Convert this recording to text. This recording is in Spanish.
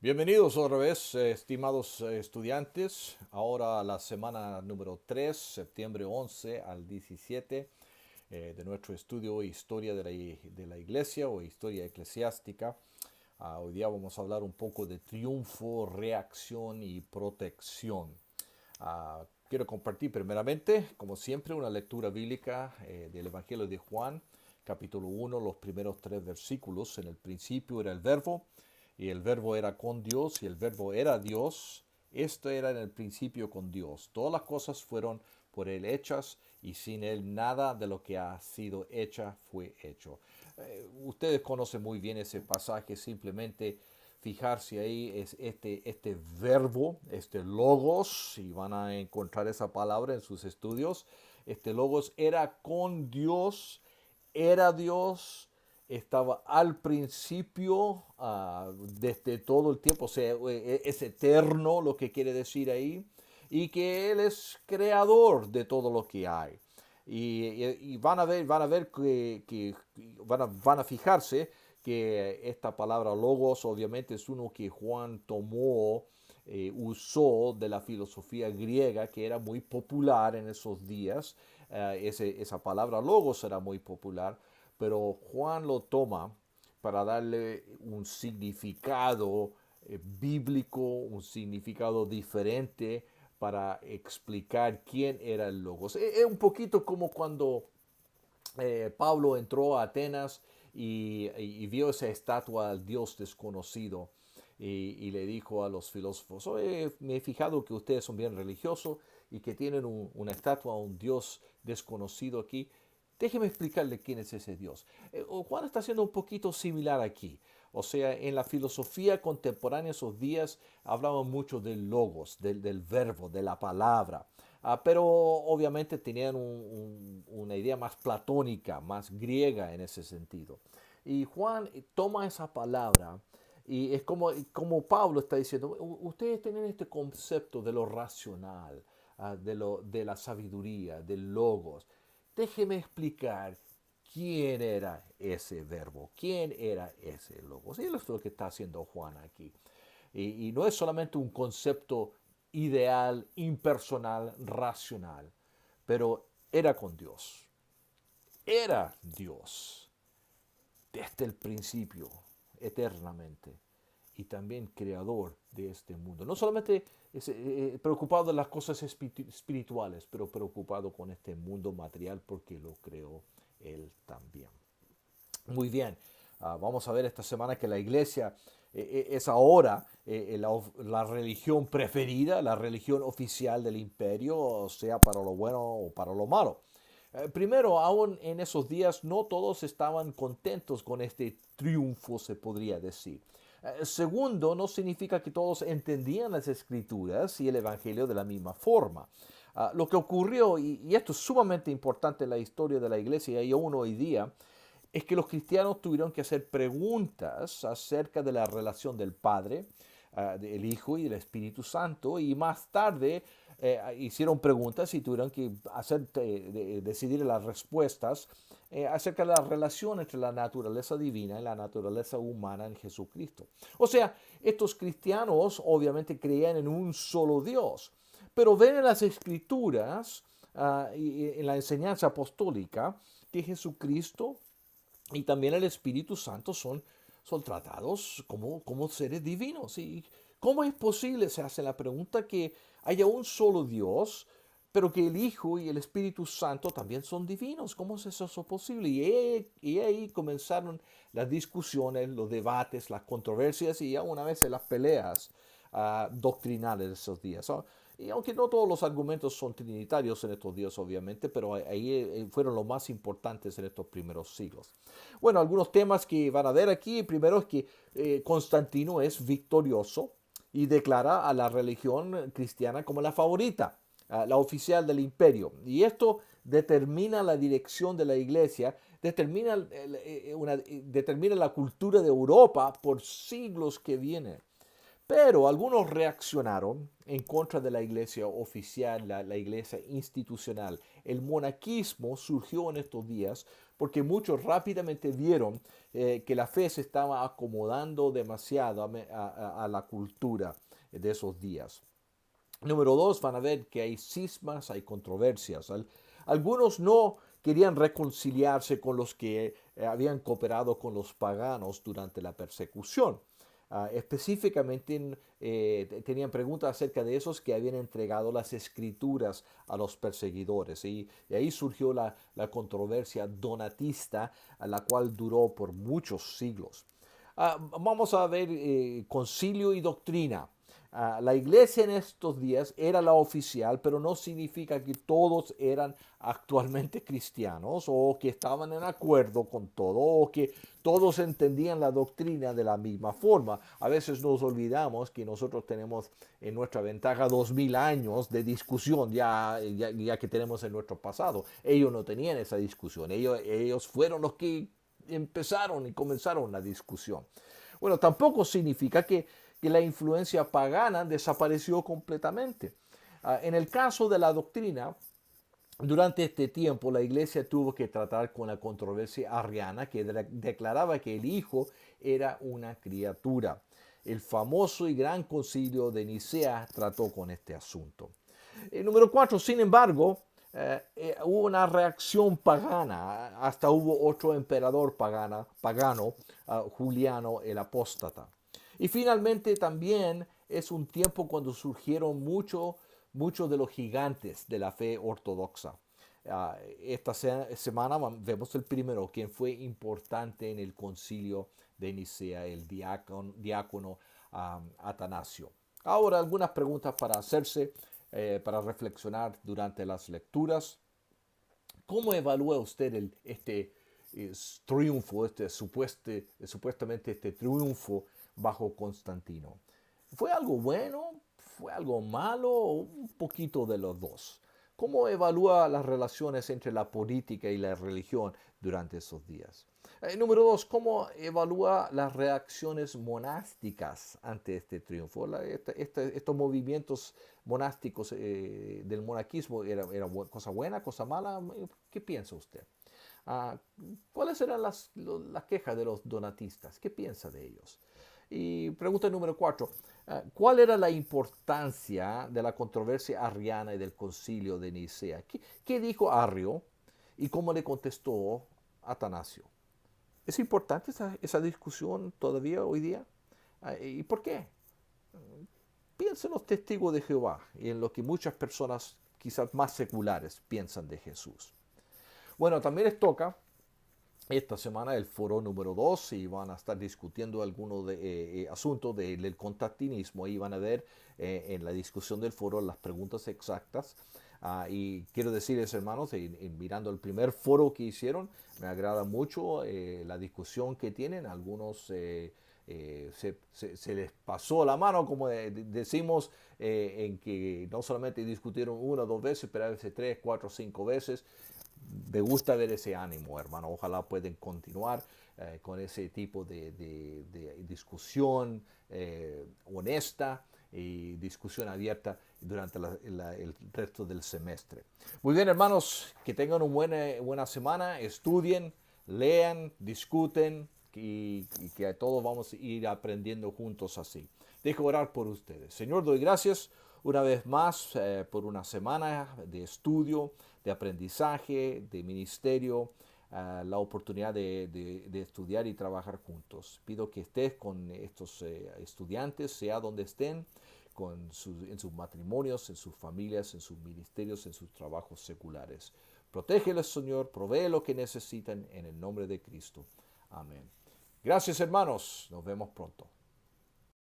Bienvenidos otra vez, estimados estudiantes. Ahora la semana número 3, septiembre 11 al 17 de nuestro estudio Historia de la Iglesia o Historia Eclesiástica. Hoy día vamos a hablar un poco de triunfo, reacción y protección. Quiero compartir primeramente, como siempre, una lectura bíblica del Evangelio de Juan, capítulo 1, los primeros 3 versículos. En el principio era el Verbo, y el Verbo era con Dios, y el Verbo era Dios. Esto era en el principio con Dios. Todas las cosas fueron por Él hechas, y sin Él nada de lo que ha sido hecha fue hecho. Ustedes conocen muy bien ese pasaje, simplemente fijarse ahí es este verbo, este logos, y van a encontrar esa palabra en sus estudios. Este logos era con Dios, era Dios, estaba al principio, desde todo el tiempo, o sea, es eterno lo que quiere decir ahí, y que Él es creador de todo lo que hay. Y van a ver van a fijarse que esta palabra logos obviamente es uno que Juan tomó, usó de la filosofía griega que era muy popular en esos días. Esa palabra logos era muy popular, pero Juan lo toma para darle un significado bíblico, un significado diferente para explicar quién era el logos. Es un poquito como cuando Pablo entró a Atenas y vio esa estatua al Dios desconocido y le dijo a los filósofos: "Oye, me he fijado que ustedes son bien religiosos y que tienen una estatua a un Dios desconocido aquí. Déjeme explicarle quién es ese Dios". Juan está haciendo un poquito similar aquí. O sea, en la filosofía contemporánea esos días hablaban mucho del logos, del verbo, de la palabra. Pero obviamente tenían una idea más platónica, más griega en ese sentido. Y Juan toma esa palabra y es como Pablo está diciendo: Ustedes tienen este concepto de lo racional, de la sabiduría, del logos. Déjeme explicar quién era ese verbo, quién era ese logos". Y eso es lo que está haciendo Juan aquí. Y no es solamente un concepto ideal, impersonal, racional, pero era con Dios. Era Dios desde el principio, eternamente, y también creador de este mundo. No solamente preocupado de las cosas espirituales, pero preocupado con este mundo material porque lo creó Él también. Muy bien. Vamos a ver esta semana que la iglesia es ahora la religión preferida, la religión oficial del imperio, sea para lo bueno o para lo malo. Primero, aún en esos días no todos estaban contentos con este triunfo, se podría decir. Segundo, no significa que todos entendían las escrituras y el evangelio de la misma forma. Lo que ocurrió, y esto es sumamente importante en la historia de la iglesia y aún hoy día, es que los cristianos tuvieron que hacer preguntas acerca de la relación del Padre, del Hijo y del Espíritu Santo, y más tarde hicieron preguntas y tuvieron que decidir las respuestas acerca de la relación entre la naturaleza divina y la naturaleza humana en Jesucristo. O sea, estos cristianos obviamente creían en un solo Dios, pero ven en las Escrituras y en la enseñanza apostólica que Jesucristo y también el Espíritu Santo son tratados como seres divinos. ¿Y cómo es posible? Se hace la pregunta que haya un solo Dios, pero que el Hijo y el Espíritu Santo también son divinos. ¿Cómo es eso posible? Y ahí comenzaron las discusiones, los debates, las controversias y aún a veces las peleas doctrinales de esos días. Y aunque no todos los argumentos son trinitarios en estos días, obviamente, pero ahí fueron los más importantes en estos primeros siglos. Bueno, algunos temas que van a ver aquí. Primero es que Constantino es victorioso y declara a la religión cristiana como la favorita, la oficial del imperio. Y esto determina la dirección de la iglesia, determina la cultura de Europa por siglos que vienen. Pero algunos reaccionaron en contra de la iglesia oficial, la iglesia institucional. El monaquismo surgió en estos días porque muchos rápidamente vieron que la fe se estaba acomodando demasiado a la cultura de esos días. Número dos, van a ver que hay cismas, hay controversias. Algunos no querían reconciliarse con los que habían cooperado con los paganos durante la persecución. Específicamente tenían preguntas acerca de esos que habían entregado las escrituras a los perseguidores. Y ahí surgió la controversia donatista, a la cual duró por muchos siglos. Vamos a ver concilio y doctrina. La iglesia en estos días era la oficial, pero no significa que todos eran actualmente cristianos o que estaban en acuerdo con todo o que todos entendían la doctrina de la misma forma. A veces nos olvidamos que nosotros tenemos en nuestra ventaja 2000 años de discusión ya que tenemos en nuestro pasado. Ellos no tenían esa discusión, ellos fueron los que empezaron y comenzaron la discusión. Bueno, tampoco significa que la influencia pagana desapareció completamente. En el caso de la doctrina, durante este tiempo la iglesia tuvo que tratar con la controversia arriana que declaraba que el Hijo era una criatura. El famoso y gran concilio de Nicea trató con este asunto. Número 4, sin embargo, hubo una reacción pagana, hasta hubo otro emperador pagano, Juliano el Apóstata. Y finalmente también es un tiempo cuando surgieron muchos de los gigantes de la fe ortodoxa. Esta semana vemos el primero, quien fue importante en el concilio de Nicea, el diácono Atanasio. Ahora algunas preguntas para hacerse, para reflexionar durante las lecturas. ¿Cómo evalúa usted este triunfo, supuestamente este triunfo bajo Constantino? ¿Fue algo bueno? ¿Fue algo malo? Un poquito de los dos. ¿Cómo evalúa las relaciones entre la política y la religión durante esos días? Número dos, ¿cómo evalúa las reacciones monásticas ante este triunfo? Estos movimientos monásticos del monaquismo, ¿era cosa buena, cosa mala? ¿Qué piensa usted? ¿Cuáles eran las quejas de los donatistas? ¿Qué piensa de ellos? Y pregunta número 4. ¿Cuál era la importancia de la controversia arriana y del concilio de Nicea? ¿Qué dijo Arrio y cómo le contestó Atanasio? ¿Es importante esa discusión todavía hoy día? ¿Y por qué? Piensen los testigos de Jehová y en lo que muchas personas quizás más seculares piensan de Jesús. Bueno, también les toca esta semana el foro número 2 y van a estar discutiendo algunos asuntos del constantinismo y van a ver en la discusión del foro las preguntas exactas. Y quiero decirles, hermanos, mirando el primer foro que hicieron, me agrada mucho la discusión que tienen. Algunos se les pasó la mano, como decimos, en que no solamente discutieron una o dos veces, pero a veces 3, 4, 5 veces. Me gusta ver ese ánimo, hermano. Ojalá pueden continuar con ese tipo de discusión honesta y discusión abierta durante el resto del semestre. Muy bien, hermanos, que tengan una buena semana, estudien, lean, discuten y que todos vamos a ir aprendiendo juntos así. Dejo orar por ustedes. Señor, doy gracias una vez más por una semana de estudio, de aprendizaje, de ministerio, la oportunidad de estudiar y trabajar juntos. Pido que estés con estos estudiantes, sea donde estén, en sus matrimonios, en sus familias, en sus ministerios, en sus trabajos seculares. Protégeles, Señor, provee lo que necesitan en el nombre de Cristo. Amén. Gracias, hermanos. Nos vemos pronto.